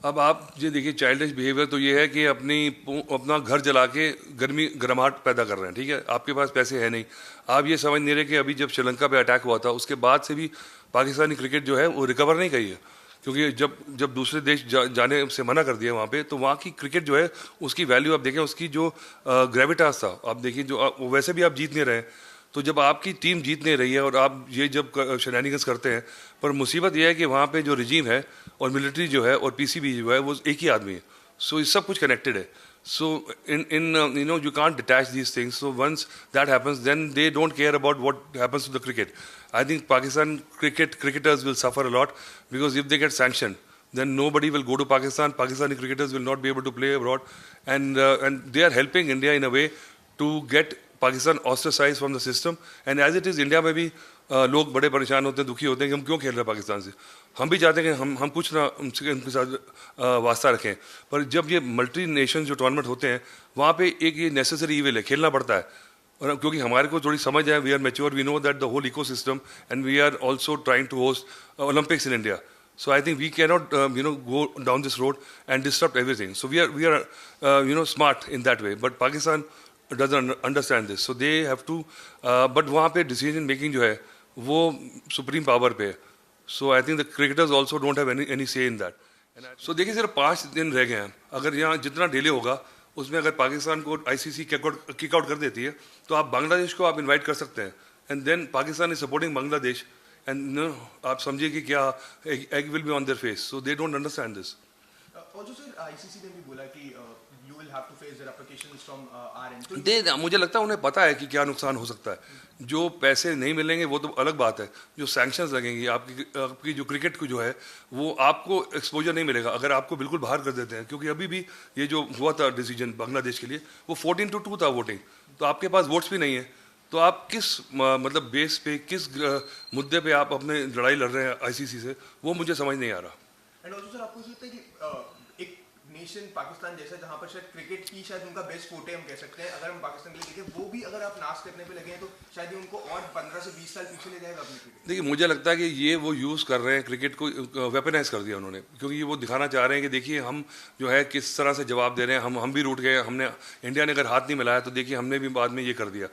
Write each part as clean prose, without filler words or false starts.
अब आप ये देखिए, चाइल्डिश बिहेवियर तो ये है कि अपना घर जला के गर्माहट पैदा कर रहे हैं। ठीक है, आपके पास पैसे है नहीं, आप ये समझ नहीं रहे कि अभी जब श्रीलंका पे अटैक हुआ था उसके बाद से भी पाकिस्तानी क्रिकेट जो है वो रिकवर नहीं करी है, क्योंकि जब जब दूसरे देश जाने से मना कर दिया वहाँ पे, तो वहाँ की क्रिकेट जो है उसकी वैल्यू आप देखें, उसकी जो ग्रेविटास था आप देखिए, जो वैसे भी आप जीत नहीं रहे हैं। तो जब आपकी टीम जीत नहीं रही है और आप ये जब शेनानिगंस करते हैं, पर मुसीबत यह है कि वहाँ पे जो रजीम है और मिलिट्री जो है और पीसीबी जो है वो एक ही आदमी है। सो ये सब कुछ कनेक्टेड है। So in you can't detach these things. So once that happens, then they don't care about what happens to the cricket. I think Pakistan cricketers will suffer a lot, because if they get sanctioned, then nobody will go to Pakistan. Pakistani cricketers will not be able to play abroad, and they are helping India in a way to get Pakistan ostracized from the system. And as it is, India में भी लोग बड़े परेशान होते हैं, दुखी होते हैं कि हम क्यों खेल रहे हैं पाकिस्तान से। हम भी चाहते हैं कि हम कुछ ना उनके साथ वास्ता रखें, पर जब ये मल्टी नेशन जो टूर्नामेंट होते हैं वहाँ पे एक ये नेसेसरी इविल है, खेलना पड़ता है। और क्योंकि हमारे को थोड़ी समझ है, we are mature, we know that the whole ecosystem, and we are also trying to host Olympics in India. So I think we cannot, go down this road and disrupt everything. So we are smart in that way. But Pakistan doesn't understand this. So they have to, but वहाँ पे decision making जो है वो supreme power पे है. So I think the cricketers also don't have any say in that. So देखिए, सिर्फ 5 दिन रह गए हैं। अगर यहाँ जितना डिले होगा उसमें अगर पाकिस्तान को आईसीसी किक आउट कर देती है, तो आप बांग्लादेश को आप इनवाइट कर सकते हैं, and then Pakistan is supporting Bangladesh, and आप समझिए कि क्या egg will be on their face. So they don't understand this. Also sir, ICC ने भी बोला कि you will have to face the repercussions from our end. मुझे लगता है उन्हें पता है कि क्या नुकसान हो सकता है। जो पैसे नहीं मिलेंगे वो तो अलग बात है, जो सैंक्शंस लगेंगी, आपकी जो क्रिकेट को जो है वो आपको एक्सपोजर नहीं मिलेगा अगर आपको बिल्कुल बाहर कर देते हैं। क्योंकि अभी भी ये जो हुआ था डिसीजन बांग्लादेश के लिए, वो 14-2 था वोटिंग, तो आपके पास वोट्स भी नहीं है। तो आप किस मतलब बेस पे, किस मुद्दे पे आप अपने लड़ाई लड़ रहे हैं आईसीसी से, वो मुझे समझ नहीं आ रहा। एंड ऑल्सो सर, आपको लगता है कि एक नेशन पाकिस्तान जैसा, जहां पर शायद क्रिकेट की शायद उनका बेस्ट फोटे हम कह सकते हैं, अगर हम पाकिस्तान के लिए देखें, वो भी अगर आप नाश करने पे लगे हैं तो शायद ही उनको और 15 से 20 साल पीछे ले जाएगा अपनी क्रिकेट। देखिए, मुझे लगता है कि ये वो यूज़ कर रहे हैं क्रिकेट को, वेपनाइज कर दिया उन्होंने, क्योंकि ये वो दिखाना चाह रहे हैं कि देखिए हम जो है किस तरह से जवाब दे रहे हैं, हम भी रूठ गए, हमने इंडिया ने अगर हाथ नहीं मिलाया तो देखिए हमने भी बाद में ये कर दिया,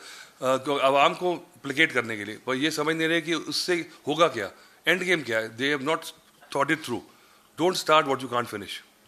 आवाम को प्लेकेट करने के लिए। पर ये समझ नहीं रहे कि उससे होगा क्या, एंड गेम क्या है। They have not thought it through. Don't start what you can't finish.